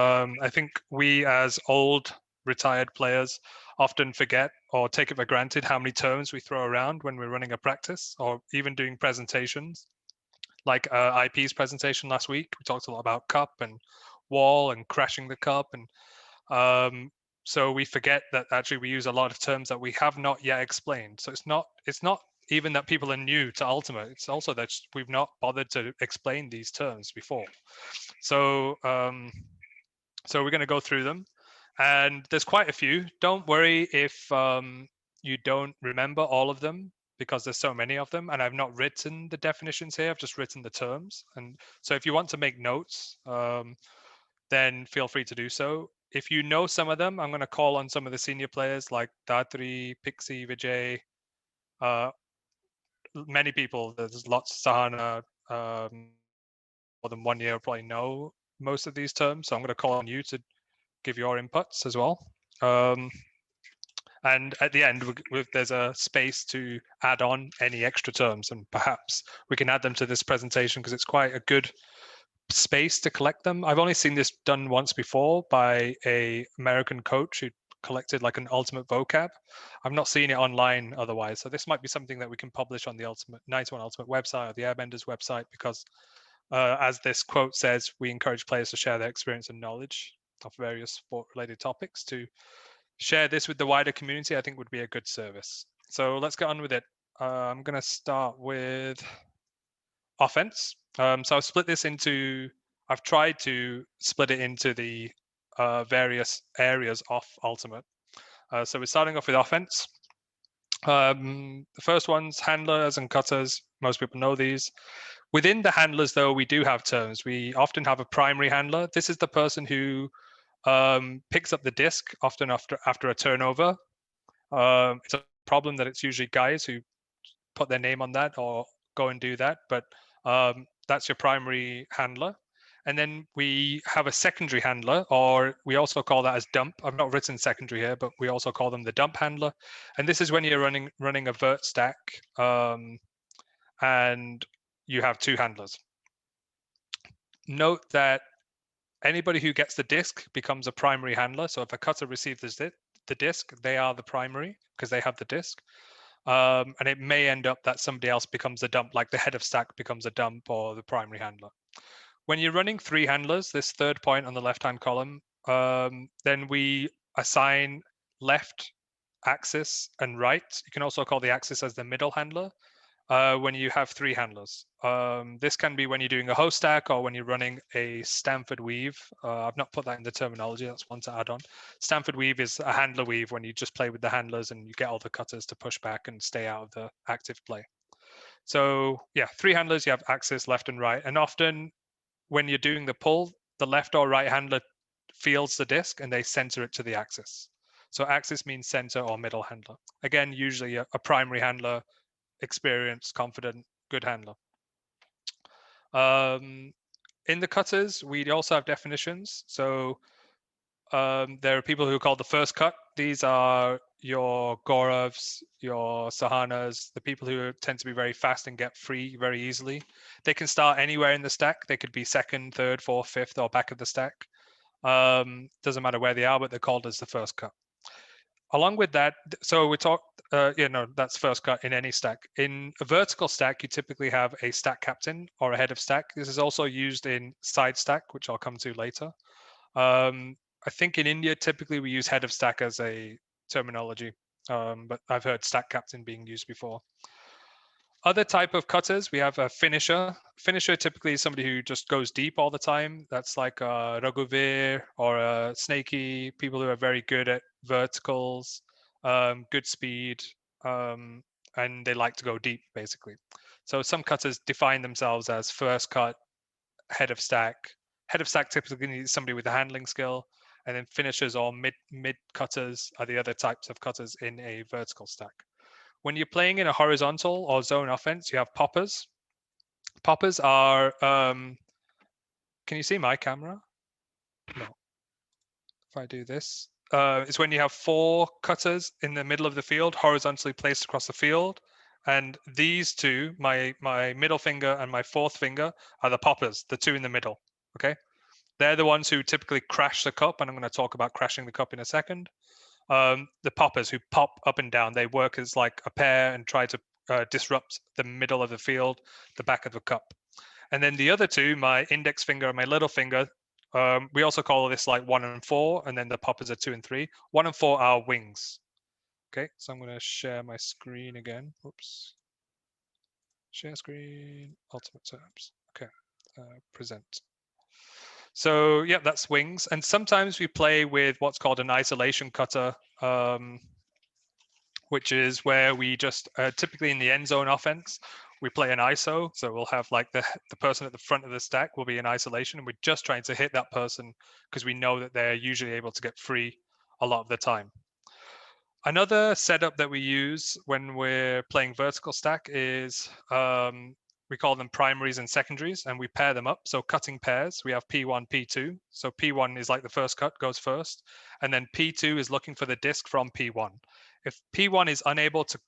I think we as old retired players often forget or take it for granted how many terms we throw around when we're running a practice or even doing presentations. Like IP's presentation last week, we talked a lot about cup and wall and crashing the cup, and so we forget that actually we use a lot of terms that we have not yet explained. So it's not even that people are new to Ultimate. It's also that we've not bothered to explain these terms before. So so we're going to go through them, and there's quite a few. Don't worry if you don't remember all of them, because there's so many of them, and I've not written the definitions here. I've just written the terms. And so if you want to make notes, then feel free to do so. If you know some of them, I'm going to call on some of the senior players like Datri, Pixie, Vijay, many people. There's lots, Sahana, more than 1 year probably know most of these terms. So I'm going to call on you to give your inputs as well. And at the end, there's a space to add on any extra terms, and perhaps we can add them to this presentation because it's quite a good space to collect them. I've only seen this done once before by a American coach who collected like an ultimate vocab. I've not seen it online otherwise. So this might be something that we can publish on the Ultimate 91 Ultimate website or the Airbenders website, because as this quote says, we encourage players to share their experience and knowledge of various sport-related topics. To share this with the wider community, I think would be a good service. So let's get on with it. I'm going to start with offense. So I've split this into, I've tried to split it into the various areas of Ultimate. So we're starting off with offense. The first one's handlers and cutters. Most people know these. Within the handlers, though, we do have terms. We often have a primary handler. This is the person who picks up the disc often after a turnover. It's a problem that it's usually guys who put their name on that or go and do that, but that's your primary handler. And then we have a secondary handler, or we also call that as dump. I've not written secondary here, but we also call them the dump handler. And this is when you're running a vert stack, and you have two handlers. Note that anybody who gets the disc becomes a primary handler. So if a cutter receives the disc, they are the primary because they have the disc. And it may end up that somebody else becomes a dump, like the head of stack becomes a dump or the primary handler. When you're running three handlers, this third point on the left-hand column, then we assign left axis and right. You can also call the axis as the middle handler. When you have three handlers. This can be when you're doing a host stack or when you're running a Stanford weave. I've not put that in the terminology, that's one to add on. Stanford weave is a handler weave when you just play with the handlers and you get all the cutters to push back and stay out of the active play. So yeah, three handlers, you have axis, left and right. And often when you're doing the pull, the left or right handler fields the disc and they center it to the axis. So axis means center or middle handler. Again, usually a primary handler, experienced, confident, good handler. In the cutters, we also have definitions. So there are people who are called the first cut. These are your Gauravs, your Sahanas, the people who tend to be very fast and get free very easily. They can start anywhere in the stack. They could be second, third, fourth, fifth, or back of the stack. Doesn't matter where they are, but they're called as the first cut. Along with that, so we talked, that's first cut in any stack. In a vertical stack, you typically have a stack captain or a head of stack. This is also used in side stack, which I'll come to later. I think in India, typically we use head of stack as a terminology, but I've heard stack captain being used before. Other type of cutters, we have a finisher. Finisher typically is somebody who just goes deep all the time. That's like a Raghuvir or a Snaky, people who are very good at verticals, good speed, and they like to go deep, basically. So some cutters define themselves as first cut, head of stack. Head of stack typically needs somebody with a handling skill, and then finishers or mid cutters are the other types of cutters in a vertical stack. When you're playing in a horizontal or zone offense, you have poppers. Poppers are, can you see my camera? No. If I do this, it's when you have four cutters in the middle of the field, horizontally placed across the field. And these two, my middle finger and my fourth finger, are the poppers, the two in the middle, okay? They're the ones who typically crash the cup, and I'm going to talk about crashing the cup in a second. The poppers who pop up and down, they work as like a pair and try to disrupt the middle of the field, the back of the cup. And then the other two, my index finger and my little finger, we also call this like 1 and 4, and then the poppers are 2 and 3. 1 and 4 are wings. Okay, so I'm going to share my screen again. Oops. Share screen, ultimate tabs. Okay, present. So yeah, that's wings. And sometimes we play with what's called an isolation cutter, which is where we just typically in the end zone offense, we play an ISO. So we'll have like the person at the front of the stack will be in isolation, and we're just trying to hit that person because we know that they're usually able to get free a lot of the time. Another setup that we use when we're playing vertical stack is we call them primaries and secondaries, and we pair them up. So cutting pairs, we have P1, P2. So P1 is like the first cut, goes first. And then P2 is looking for the disc from P1. If P1 is unable to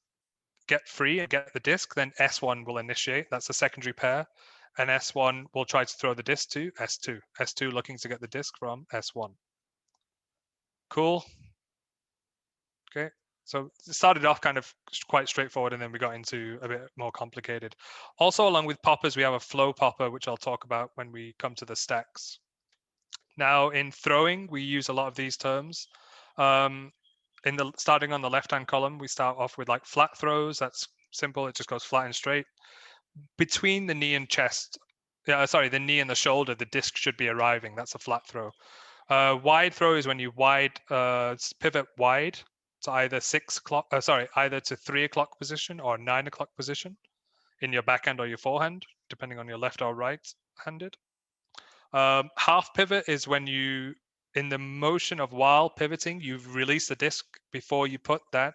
get free and get the disc, then S1 will initiate. That's a secondary pair. And S1 will try to throw the disc to S2. S2 looking to get the disc from S1. Cool. Okay. So it started off kind of quite straightforward, and then we got into a bit more complicated. Also, along with poppers, we have a flow popper, which I'll talk about when we come to the stacks. Now, in throwing, we use a lot of these terms. Starting on the left-hand column, we start off with like flat throws. That's simple. It just goes flat and straight. Between the knee and chest, the knee and the shoulder, the disc should be arriving. That's a flat throw. Wide throw is when you pivot wide to either either to 3 o'clock position or 9 o'clock position in your backhand or your forehand, depending on your left or right-handed. Half pivot is when you, in the motion of while pivoting, you release the disc before you put that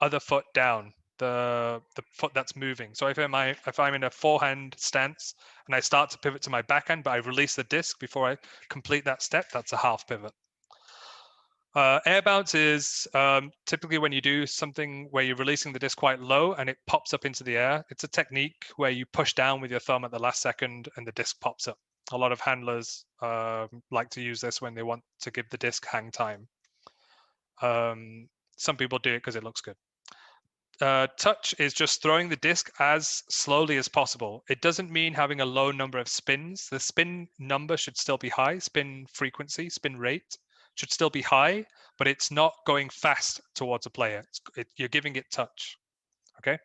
other foot down, the foot that's moving. So if I'm in a forehand stance and I start to pivot to my backhand, but I release the disc before I complete that step, that's a half pivot. Air bounce is typically when you do something where you're releasing the disc quite low and it pops up into the air. It's a technique where you push down with your thumb at the last second and the disc pops up. A lot of handlers like to use this when they want to give the disc hang time. Some people do it because it looks good. Touch is just throwing the disc as slowly as possible. It doesn't mean having a low number of spins. The spin number should still be high. Spin frequency, spin rate should still be high, but it's not going fast towards a player. You're giving it touch, okay?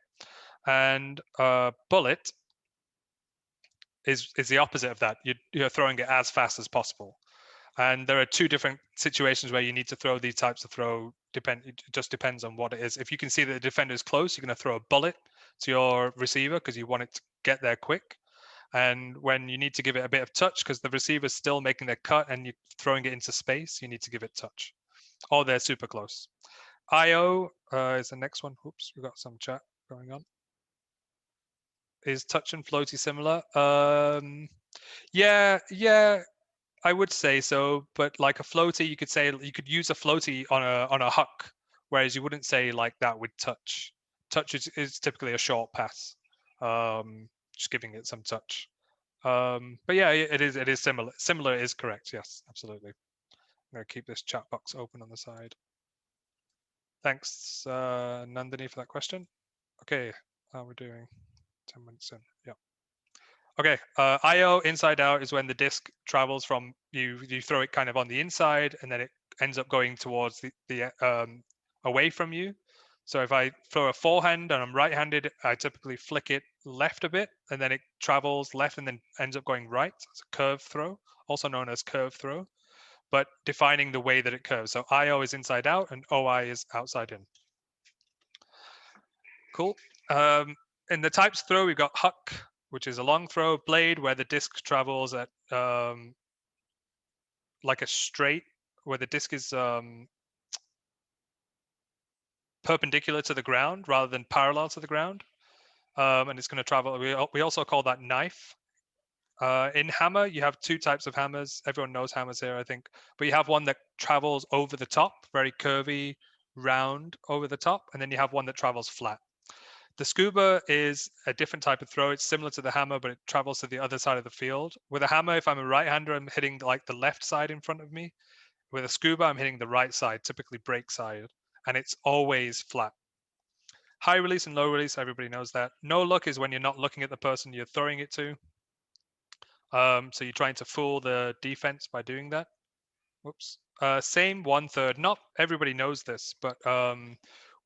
And bullet is the opposite of that. You're throwing it as fast as possible. And there are two different situations where you need to throw these types of throw. It just depends on what it is. If you can see that the defender is close, you're going to throw a bullet to your receiver because you want it to get there quick. And when you need to give it a bit of touch because the receiver's still making their cut and you're throwing it into space, you need to give it touch. Or they're super close. IO is the next one. Oops, we've got some chat going on. Is touch and floaty similar? Yeah, I would say so, but like a floaty, you could use a floaty on a huck, whereas you wouldn't say like that with touch. Touch is typically a short pass, just giving it some touch. But yeah, it is similar. Similar is correct. Yes, absolutely. I'm gonna keep this chat box open on the side. Thanks, Nandini, for that question. Okay, how are we doing? 10 minutes in. Yeah. Okay, IO inside out is when the disc travels from you throw it kind of on the inside and then it ends up going towards the away from you. So if I throw a forehand and I'm right-handed, I typically flick it left a bit and then it travels left and then ends up going right. It's a curve throw, also known as curve throw, but defining the way that it curves. So IO is inside out and OI is outside in. Cool. In the types throw, we've got huck, which is a long throw, blade, where the disc travels at like a straight, where the disc is perpendicular to the ground rather than parallel to the ground. And it's going to travel. We also call that knife. In hammer, you have two types of hammers. Everyone knows hammers here, I think. But you have one that travels over the top, very curvy, round over the top. And then you have one that travels flat. The scuba is a different type of throw. It's similar to the hammer, but it travels to the other side of the field. With a hammer, if I'm a right-hander, I'm hitting like the left side in front of me. With a scuba, I'm hitting the right side, typically break side, and it's always flat. High release and low release, everybody knows that. No look is when you're not looking at the person you're throwing it to. So you're trying to fool the defense by doing that. Whoops. Same 1/3. Not everybody knows this, but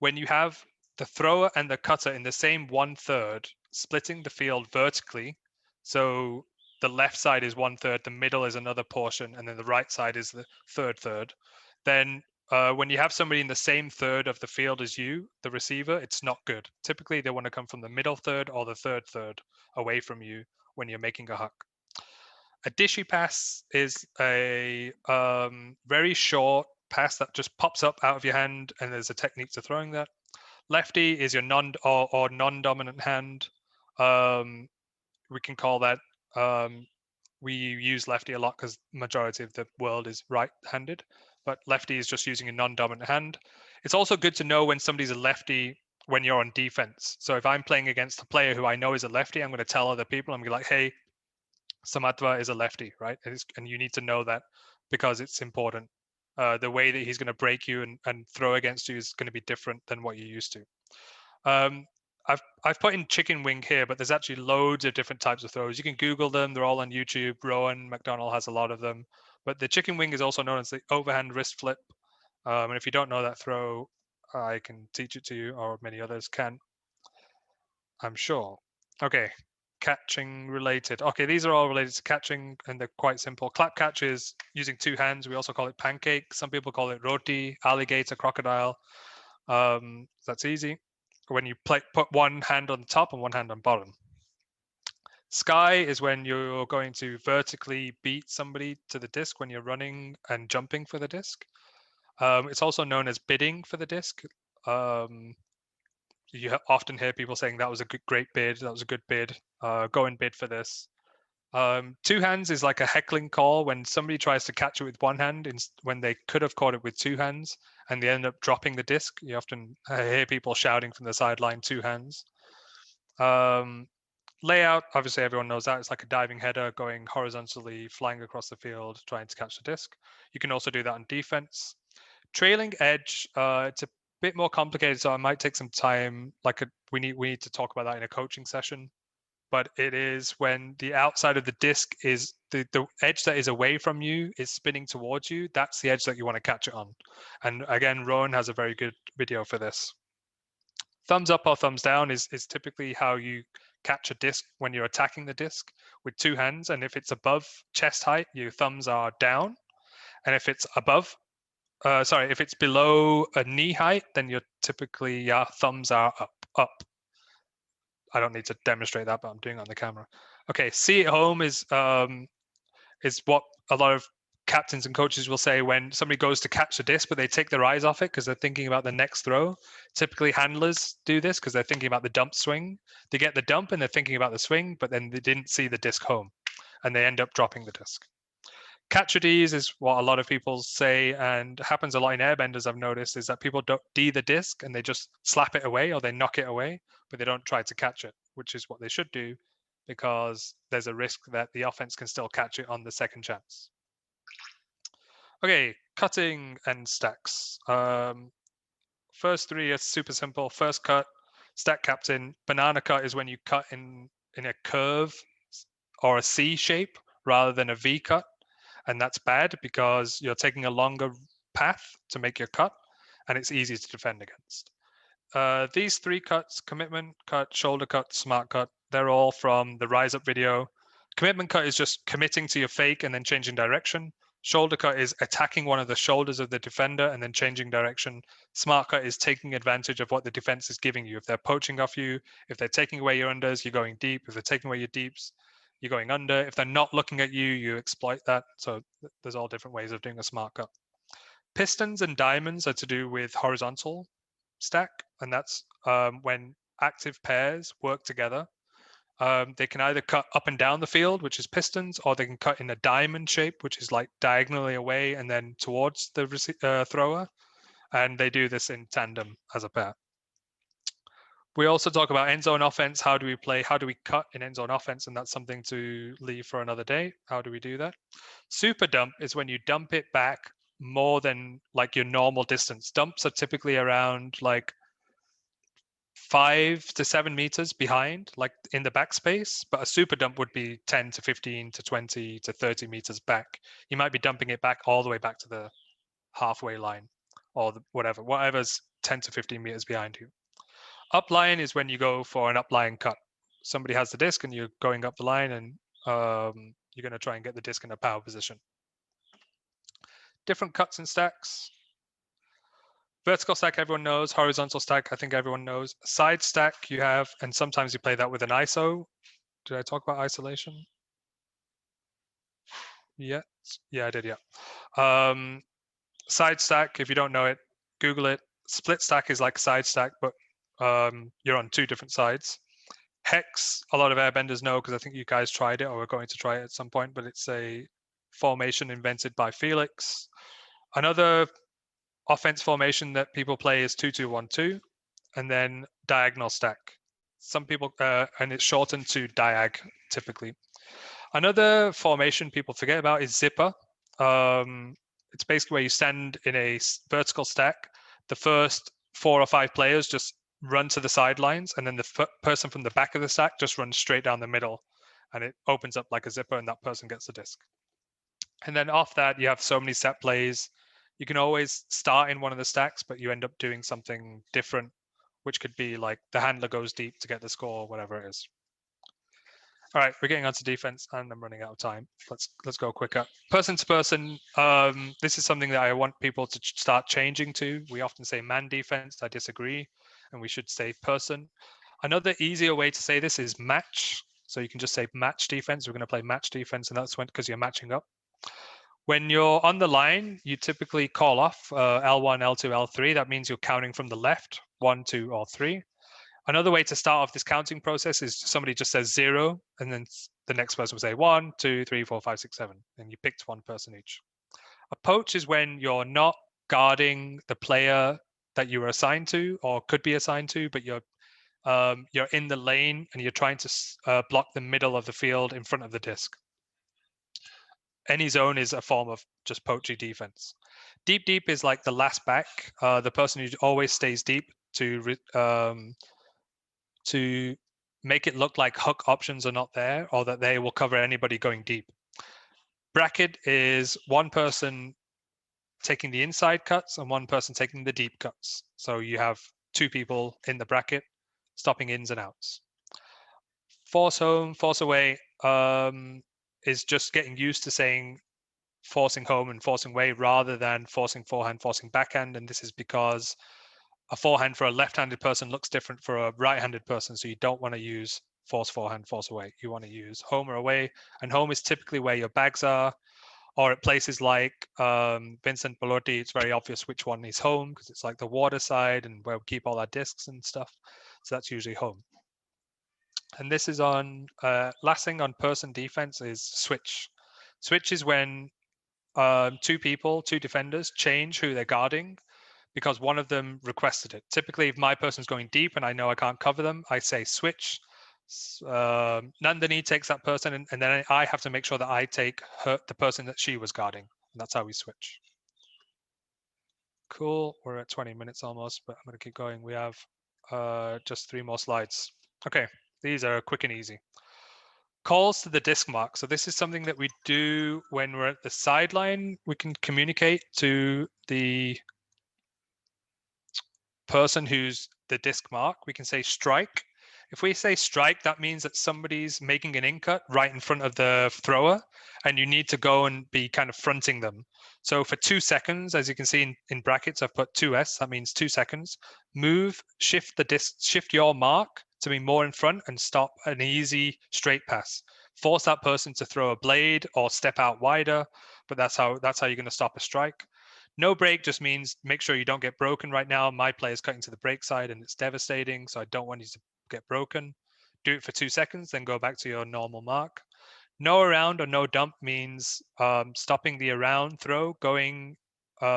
when you have the thrower and the cutter in the same 1/3, splitting the field vertically, so the left side is 1/3, the middle is another portion, and then the right side is the third. Then when you have somebody in the same third of the field as you, the receiver, it's not good. Typically, they want to come from the middle third or the third away from you when you're making a huck. A dishy pass is a very short pass that just pops up out of your hand, and there's a technique to throwing that. Lefty is your non-dominant hand. We can call that. We use lefty a lot because majority of the world is right-handed, but lefty is just using a non-dominant hand. It's also good to know when somebody's a lefty when you're on defense. So if I'm playing against a player who I know is a lefty, I'm going to tell other people, I'm going to be like, hey, Samatva is a lefty, right? And you need to know that because it's important. The way that he's going to break you and throw against you is going to be different than what you're used to. I've put in chicken wing here, but there's actually loads of different types of throws. You can Google them. They're all on YouTube. Rowan McDonald has a lot of them. But the chicken wing is also known as the overhand wrist flip. And if you don't know that throw, I can teach it to you, or many others can, I'm sure. Okay, catching related. Okay, these are all related to catching, and they're quite simple. Clap catch is using two hands. We also call it pancake. Some people call it roti, alligator, crocodile. That's easy. When you put one hand on the top and one hand on bottom. Sky is when you're going to vertically beat somebody to the disc when you're running and jumping for the disc. It's also known as bidding for the disc. You often hear people saying that was a great bid, that was a good bid, go and bid for this. Two hands is like a heckling call when somebody tries to catch it with one hand when they could have caught it with two hands and they end up dropping the disc. You often hear people shouting from the sideline, two hands. Layout, obviously everyone knows that. It's like a diving header going horizontally, flying across the field, trying to catch the disc. You can also do that on defense. Trailing edge, it's a bit more complicated, so I might take some time. We need to talk about that in a coaching session. But it is when the outside of the disc is the edge that is away from you is spinning towards you. That's the edge that you want to catch it on. And again, Rowan has a very good video for this. Thumbs up or thumbs down is typically how you catch a disc when you're attacking the disc with two hands. And if it's above chest height, your thumbs are down. And if it's if it's below a knee height, then you're typically, your thumbs are up. I don't need to demonstrate that, but I'm doing it on the camera. Okay, see at home is what a lot of captains and coaches will say when somebody goes to catch the disc, but they take their eyes off it because they're thinking about the next throw. Typically, handlers do this because they're thinking about the dump swing. They get the dump and they're thinking about the swing, but then they didn't see the disc home, and they end up dropping the disc. Catch at ease is what a lot of people say, and happens a lot in airbenders. I've noticed is that people don't D the disc and they just slap it away or they knock it away, but they don't try to catch it, which is what they should do because there's a risk that the offense can still catch it on the second chance. Okay, cutting and stacks. First three are super simple. First cut, stack captain. Banana cut is when you cut in a curve or a C shape rather than a V cut. And that's bad because you're taking a longer path to make your cut, and it's easy to defend against. These three cuts, commitment cut, shoulder cut, smart cut, they're all from the Rise Up video. Commitment cut is just committing to your fake and then changing direction. Shoulder cut is attacking one of the shoulders of the defender and then changing direction. Smart cut is taking advantage of what the defense is giving you. If they're poaching off you, if they're taking away your unders, you're going deep. If they're taking away your deeps, you're going under. If they're not looking at you, you exploit that. So there's all different ways of doing a smart cut. Pistons and diamonds are to do with horizontal stack, and that's when active pairs work together. They can either cut up and down the field, which is pistons, or they can cut in a diamond shape, which is like diagonally away and then towards the thrower. And they do this in tandem as a pair. We also talk about end zone offense. How do we play? How do we cut in end zone offense? And that's something to leave for another day. How do we do that? Super dump is when you dump it back more than like your normal distance. Dumps are typically around like 5 to 7 meters behind, like in the backspace, but a super dump would be 10 to 15 to 20 to 30 meters back. You might be dumping it back all the way back to the halfway line or whatever's 10 to 15 meters behind you. Upline is when you go for an upline cut. Somebody has the disc and you're going up the line and you're going to try and get the disc in a power position. Different cuts and stacks. Vertical stack, everyone knows. Horizontal stack, I think everyone knows. Side stack you have, and sometimes you play that with an ISO. Did I talk about isolation? Yeah, I did, yeah. Side stack, if you don't know it, Google it. Split stack is like side stack, but you're on two different sides. Hex, a lot of airbenders know because I think you guys tried it or are going to try it at some point, but it's a formation invented by Felix. Another offense formation that people play is 2-2-1-2, and then diagonal stack. Some people, and it's shortened to diag typically. Another formation people forget about is zipper. It's basically where you stand in a vertical stack. The first 4 or 5 players just run to the sidelines, and then the person from the back of the stack just runs straight down the middle, and it opens up like a zipper, and that person gets the disc. And then off that, you have so many set plays. You can always start in one of the stacks, but you end up doing something different, which could be like the handler goes deep to get the score, or whatever it is. All right, we're getting onto defense, and I'm running out of time. Let's go quicker. Person to person. This is something that I want people to start changing to. We often say man defense. I disagree, and we should say person. Another easier way to say this is match. So you can just say match defense. We're going to play match defense, and that's when because you're matching up. When you're on the line, you typically call off L1, L2, L3. That means you're counting from the left, 1, 2, or 3. Another way to start off this counting process is somebody just says 0, and then the next person will say 1, 2, 3, 4, 5, 6, 7, and you picked one person each. A poach is when you're not guarding the player that you were assigned to or could be assigned to, but you're in the lane and you're trying to block the middle of the field in front of the disc. Any zone is a form of just poachy defense. Deep is like the last back, the person who always stays deep to make it look like hook options are not there or that they will cover anybody going deep. Bracket is one person taking the inside cuts and one person taking the deep cuts. So you have 2 people in the bracket stopping ins and outs. Force home, force away is just getting used to saying forcing home and forcing away rather than forcing forehand, forcing backhand. And this is because a forehand for a left-handed person looks different for a right-handed person. So you don't want to use force forehand, force away. You want to use home or away. And home is typically where your bags are, or at places like Vincent Bellotti, it's very obvious which one is home because it's like the water side and where we keep all our discs and stuff. So that's usually home. And this is on, last thing on person defense is switch. Switch is when 2 people, 2 defenders change who they're guarding because one of them requested it. Typically, if my person's going deep and I know I can't cover them, I say switch. Nandini takes that person, and then I have to make sure that I take the person that she was guarding. And that's how we switch. Cool. We're at 20 minutes almost, but I'm going to keep going. We have just 3 more slides. Okay, these are quick and easy. Calls to the disc mark. So this is something that we do when we're at the sideline. We can communicate to the person who's the disc mark. We can say strike. If we say strike, that means that somebody's making an in cut right in front of the thrower, and you need to go and be kind of fronting them. So for 2 seconds, as you can see in brackets, I've put 2S, that means 2 seconds. Move, shift the disc, shift your mark to be more in front and stop an easy straight pass. Force that person to throw a blade or step out wider, but that's how you're going to stop a strike. No break just means make sure you don't get broken right now. My play is cutting to the break side and it's devastating, so I don't want you to get broken. Do it for 2 seconds, then go back to your normal mark. No around or no dump means stopping the around throw, going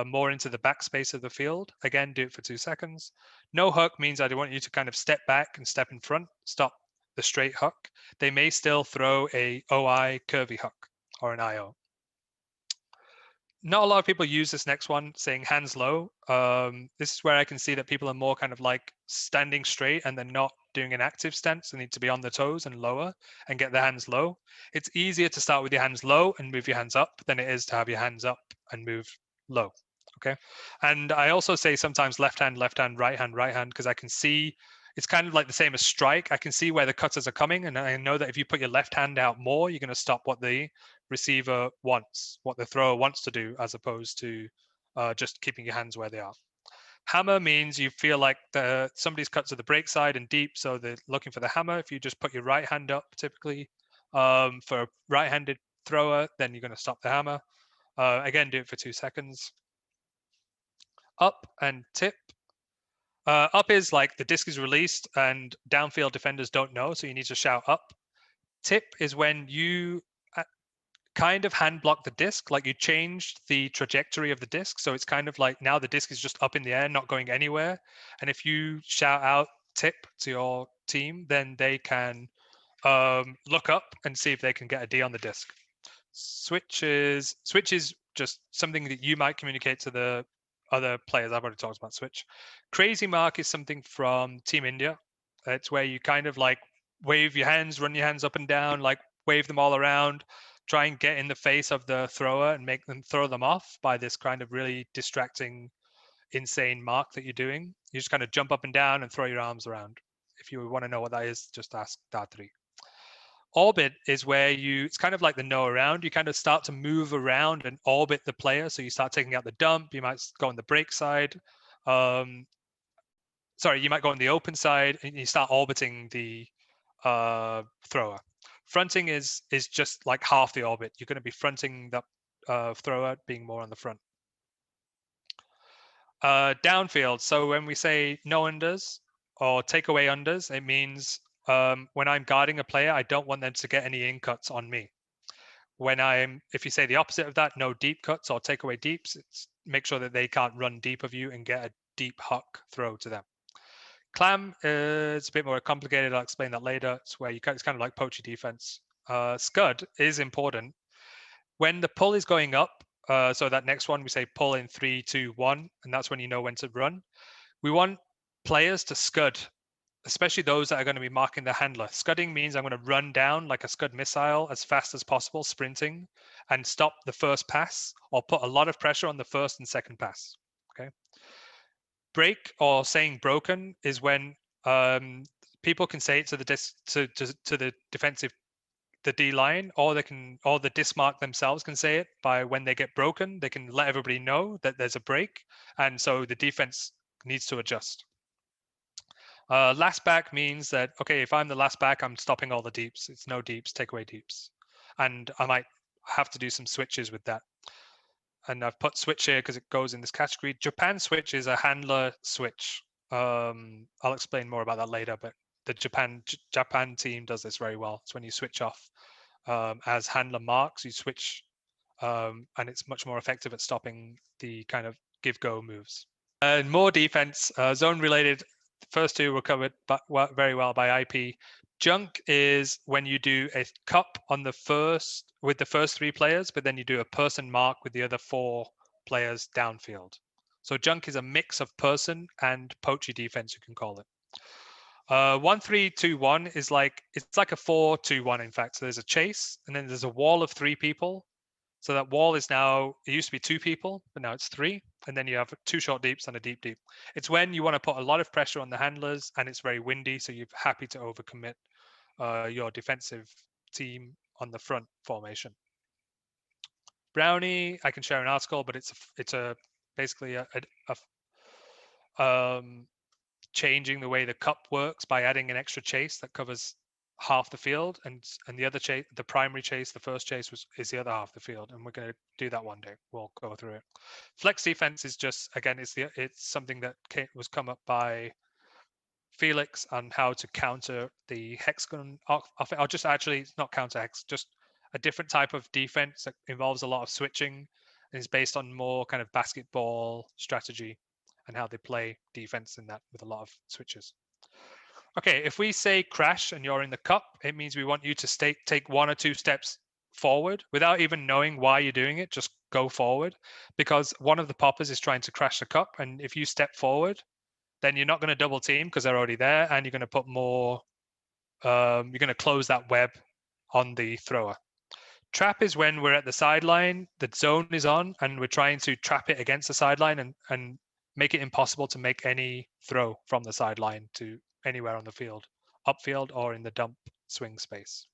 more into the backspace of the field. Again, do it for 2 seconds. No hook means I want you to kind of step back and step in front, stop the straight hook. They may still throw a OI curvy hook or an IO. Not a lot of people use this next one, saying hands low. This is where I can see that people are more kind of like standing straight and they're not doing an active stance. They need to be on the toes and lower and get their hands low. It's easier to start with your hands low and move your hands up than it is to have your hands up and move low. Okay. And I also say sometimes left hand, right hand, because I can see it's kind of like the same as strike. I can see where the cutters are coming. And I know that if you put your left hand out more, you're going to stop what the receiver wants, what the thrower wants to do, as opposed to just keeping your hands where they are. Hammer means you feel like somebody's cut to the break side and deep, so they're looking for the hammer. If you just put your right hand up, typically for a right-handed thrower, then you're going to stop the hammer. Again, do it for 2 seconds. Up and tip. Up is like the disc is released and downfield defenders don't know, so you need to shout up. Tip is when you kind of hand block the disc, like you changed the trajectory of the disc. So it's kind of like now the disc is just up in the air, not going anywhere. And if you shout out tip to your team, then they can look up and see if they can get a D on the disc. Switch is just something that you might communicate to the other players. I've already talked about switch. Crazy mark is something from Team India. It's where you kind of like wave your hands, run your hands up and down, like wave them all around, try and get in the face of the thrower and make them throw them off by this kind of really distracting, insane mark that you're doing. You just kind of jump up and down and throw your arms around. If you want to know what that is, just ask Datri. Orbit is where it's kind of like the no around. You kind of start to move around and orbit the player. So you start taking out the dump. You might go on the break side. You might go on the open side and you start orbiting the thrower. Fronting is just like half the orbit. You're going to be fronting the thrower, being more on the front. Downfield. So when we say no unders or take away unders, it means when I'm guarding a player, I don't want them to get any in cuts on me. If you say the opposite of that, no deep cuts or take away deeps, it's make sure that they can't run deep of you and get a deep huck throw to them. Clam is a bit more complicated. I'll explain that later. It's where it's kind of like poacher defense. Scud is important. When the pull is going up, so that next one, we say pull in 3, 2, 1, and that's when you know when to run. We want players to scud, especially those that are going to be marking the handler. Scudding means I'm going to run down like a scud missile as fast as possible, sprinting, and stop the first pass or put a lot of pressure on the first and second pass. Okay. Break or saying broken is when people can say it to the defensive, the D line, or the disc mark themselves can say it by when they get broken. They can let everybody know that there's a break, and so the defense needs to adjust. Last back means that, okay, if I'm the last back, I'm stopping all the deeps. It's no deeps, take away deeps. And I might have to do some switches with that. And I've put switch here because it goes in this category. Japan switch is a handler switch. I'll explain more about that later, but the Japan team does this very well. It's when you switch off as handler marks, you switch, and it's much more effective at stopping the kind of give-go moves. And more defense, zone-related. The first two were covered very well by IP. Junk is when you do a cup on with the first 3 players, but then you do a person mark with the other 4 players downfield. So junk is a mix of person and poachy defense, you can call it. 1-3-2-1 is it's like a 4-2-1, in fact. So there's a chase, and then there's a wall of 3 people. So that wall is now, it used to be 2 people, but now it's 3. And then you have 2 short deeps and a deep deep. It's when you want to put a lot of pressure on the handlers and it's very windy, so you're happy to overcommit your defensive team on the front formation. Brownie, I can share an article, but it's basically changing the way the cup works by adding an extra chase that covers half the field, and the other chase, the primary chase, the first chase is the other half of the field, and we're going to do that one day. We'll go through it. Flex defense is just, again, it's something that was come up by Felix on how to counter the hexagon. I'll just actually, it's not counter hex, just a different type of defense that involves a lot of switching And it's based on more kind of basketball strategy and how they play defense in that with a lot of switches. Okay, if we say crash and you're in the cup, it means we want you to take 1 or 2 steps forward without even knowing why you're doing it. Just go forward, because one of the poppers is trying to crash the cup. And if you step forward, then you're not going to double team because they're already there, and you're going to put more, you're going to close that web on the thrower. Trap is when we're at the sideline, the zone is on, and we're trying to trap it against the sideline and make it impossible to make any throw from the sideline to anywhere on the field, upfield or in the dump swing space.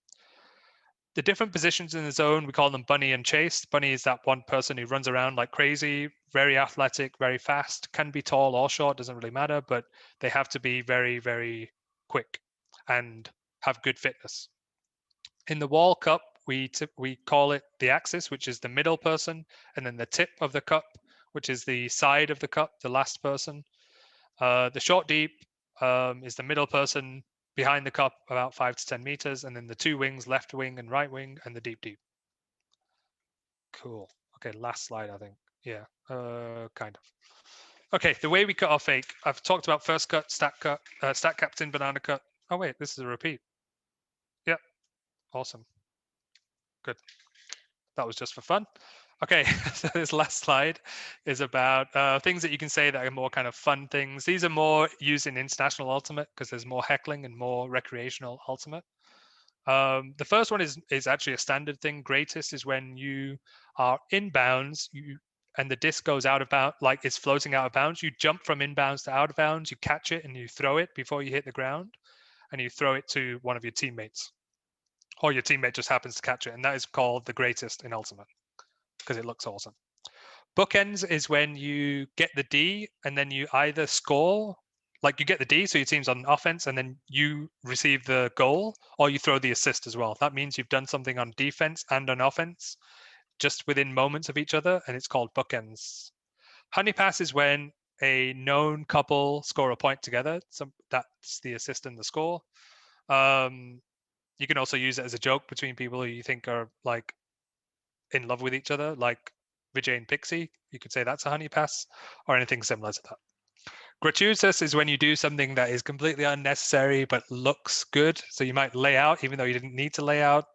The different positions in the zone, we call them bunny and chase. Bunny is that one person who runs around like crazy, very athletic, very fast, can be tall or short, doesn't really matter, but they have to be very, very quick and have good fitness. In the wall cup, we call it the axis, which is the middle person, and then the tip of the cup, which is the side of the cup, the last person. The short deep is the middle person behind the cup, about 5 to 10 meters, and then the 2 wings, left wing and right wing, and the deep deep. Cool. Okay, last slide, I think. Yeah, kind of. Okay, the way we cut our fake. I've talked about first cut, stack captain, banana cut. Oh wait, this is a repeat. Yep, awesome. Good. That was just for fun. Okay, so this last slide is about things that you can say that are more kind of fun things. These are more used in international ultimate because there's more heckling and more recreational ultimate. The first one is actually a standard thing. Greatest is when you are inbounds, and the disc goes out of bounds, like it's floating out of bounds. You jump from inbounds to out of bounds, you catch it and you throw it before you hit the ground, and you throw it to one of your teammates. Or your teammate just happens to catch it, and that is called the greatest in ultimate because it looks awesome. Bookends is when you get the D and then you either score, like you get the D, so your team's on offense, and then you receive the goal, or you throw the assist as well. That means you've done something on defense and on offense just within moments of each other, and it's called bookends. Honey pass is when a known couple score a point together. So that's the assist and the score. You can also use it as a joke between people who you think are like in love with each other, like Vijay and Pixie. You could say that's a honey pass or anything similar to that. Gratuitous is when you do something that is completely unnecessary but looks good. So you might lay out even though you didn't need to lay out.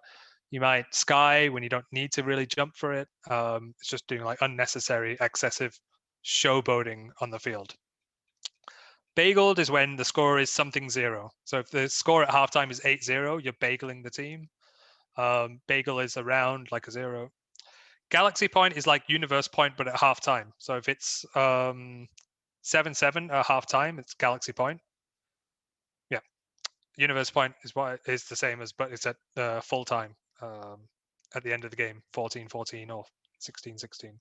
You might sky when you don't need to really jump for it. It's just doing like unnecessary, excessive showboating on the field. Bageled is when the score is something 0. So if the score at halftime is 8-0, you're bageling the team. Bagel is around like a 0. Galaxy point is like universe point, but at halftime. So if it's 7-7 at halftime, it's galaxy point. Yeah, universe point is what is the same as, but it's at full time at the end of the game, 14-14 or 16-16.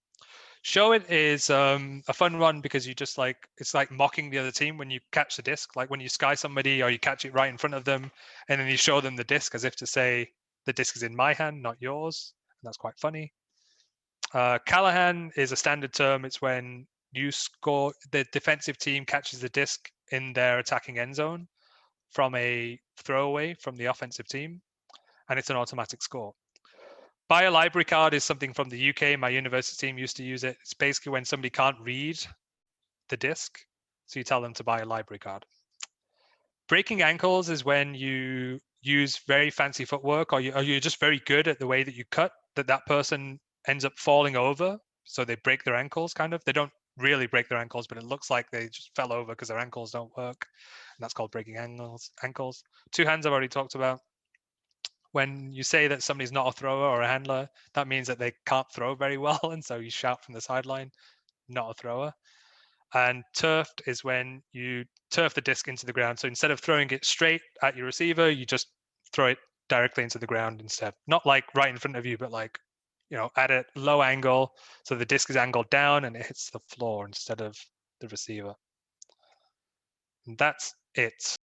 Show it is a fun one because you just like, it's like mocking the other team when you catch the disc, like when you sky somebody or you catch it right in front of them, and then you show them the disc as if to say the disc is in my hand, not yours. And that's quite funny. Callahan is a standard term. It's when you score, the defensive team catches the disc in their attacking end zone from a throwaway from the offensive team, and it's an automatic score. Buy a library card is something from the UK. My university team used to use it. It's basically when somebody can't read the disc, so you tell them to buy a library card. Breaking ankles is when you use very fancy footwork, or you're just very good at the way that you cut, that person ends up falling over, so they break their ankles, kind of. They don't really break their ankles, but it looks like they just fell over because their ankles don't work, and that's called breaking ankles. Two hands I've already talked about. When you say that somebody's not a thrower or a handler, that means that they can't throw very well, and so you shout from the sideline, not a thrower. And turfed is when you turf the disc into the ground. So instead of throwing it straight at your receiver, you just throw it directly into the ground instead. Not like right in front of you, but like, at a low angle. So the disc is angled down and it hits the floor instead of the receiver. And that's it.